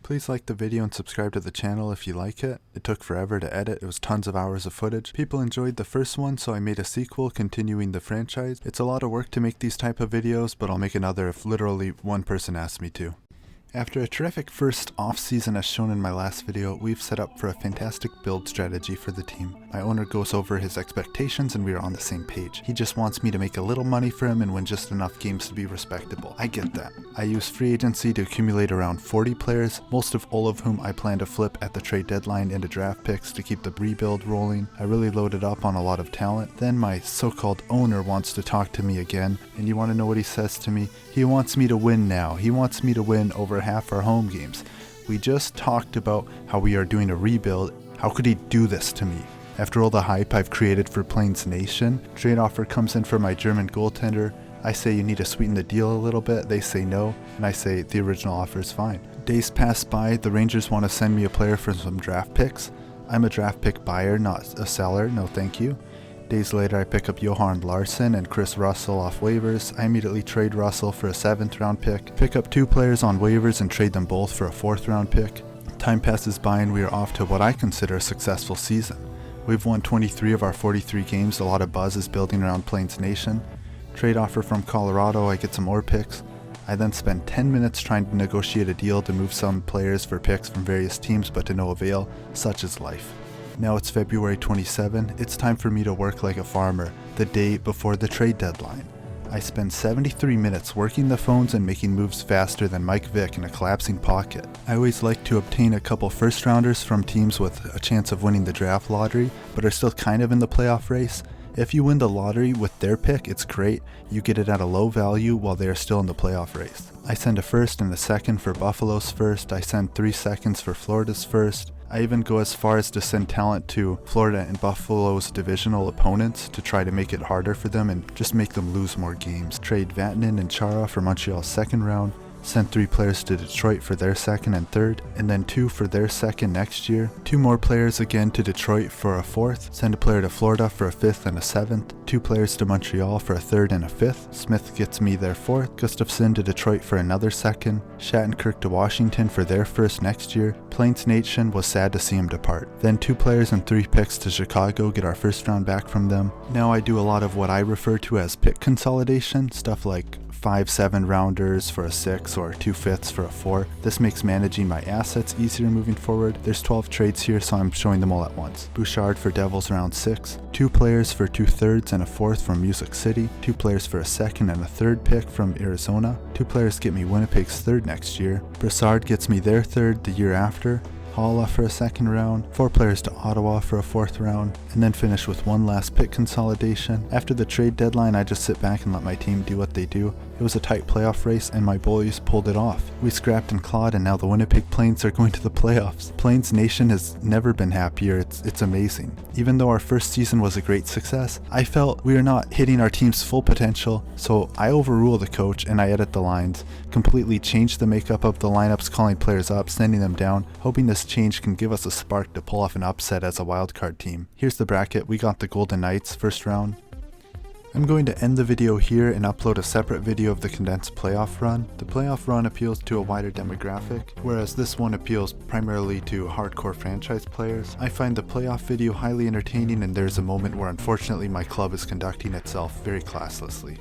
Please like the video and subscribe to the channel if you like it. It took forever to edit, it was tons of hours of footage. People enjoyed the first one, so I made a sequel continuing the franchise. It's a lot of work to make these type of videos, but I'll make another if literally one person asks me to. After a terrific first off-season as shown in my last video, we've set up for a fantastic build strategy for the team. My owner goes over his expectations and we are on the same page. He just wants me to make a little money for him and win just enough games to be respectable. I get that. I use free agency to accumulate around 40 players, most of all of whom I plan to flip at the trade deadline into draft picks to keep the rebuild rolling. I really loaded up on a lot of talent. Then my so-called owner wants to talk to me again, and you want to know what he says to me? He wants me to win now. He wants me to win over half our home games. We just talked about how we are doing a rebuild. How could he do this to me? After all the hype I've created for Planes Nation, trade offer comes in for my German goaltender. I say you need to sweeten the deal a little bit. They say no, and I say the original offer is fine. Days pass by, the Rangers want to send me a player for some draft picks. I'm a draft pick buyer, not a seller, no thank you. Days later I pick up Johan Larsson and Chris Russell off waivers. I immediately trade Russell for a 7th round pick up 2 players on waivers and trade them both for a 4th round pick. Time passes by and we are off to what I consider a successful season. We've won 23 of our 43 games, a lot of buzz is building around Planes Nation. Trade offer from Colorado, I get some more picks. I then spend 10 minutes trying to negotiate a deal to move some players for picks from various teams, but to no avail. Such is life. Now it's February 27, it's time for me to work like a farmer, the day before the trade deadline. I spend 73 minutes working the phones and making moves faster than Mike Vick in a collapsing pocket. I always like to obtain a couple first rounders from teams with a chance of winning the draft lottery, but are still kind of in the playoff race. If you win the lottery with their pick, it's great. You get it at a low value while they are still in the playoff race. I send a 1st and a 2nd for Buffalo's 1st. I send 3 seconds for Florida's 1st. I even go as far as to send talent to Florida and Buffalo's divisional opponents to try to make it harder for them and just make them lose more games. Trade Vatanen and Chara for Montreal's 2nd round. Send 3 players to Detroit for their 2nd and 3rd, and then 2 for their 2nd next year. 2 more players again to Detroit for a 4th. Send a player to Florida for a 5th and a 7th. 2 players to Montreal for a 3rd and a 5th. Smith gets me their 4th. Gustafsson to Detroit for another 2nd. Shattenkirk to Washington for their 1st next year. Planes Nation was sad to see him depart. Then 2 players and 3 picks to Chicago, get our 1st round back from them. Now I do a lot of what I refer to as pick consolidation, stuff like 5 7-rounders for a 6 or 2 5ths for a 4. This makes managing my assets easier moving forward. There's 12 trades here, so I'm showing them all at once. Bouchard for Devils round 6, 2 players for 2 3rds and a 4th from Music City, 2 players for a 2nd and a 3rd pick from Arizona, 2 players get me Winnipeg's 3rd next year, Brassard gets me their 3rd the year after, Holla for a 2nd round, 4 players to Ottawa for a 4th round, and then finish with one last pick consolidation. After the trade deadline, I just sit back and let my team do what they do. It was a tight playoff race and my bullies pulled it off. We scrapped and clawed and now the Winnipeg Planes are going to the playoffs. Planes Nation has never been happier, it's amazing. Even though our first season was a great success, I felt we are not hitting our team's full potential, so I overrule the coach and I edit the lines, completely change the makeup of the lineups, calling players up, sending them down, hoping this change can give us a spark to pull off an upset as a wildcard team. Here's the bracket. We got the Golden Knights 1st round. I'm going to end the video here and upload a separate video of the condensed playoff run. The playoff run appeals to a wider demographic, whereas this one appeals primarily to hardcore franchise players. I find the playoff video highly entertaining and there's a moment where unfortunately my club is conducting itself very classlessly.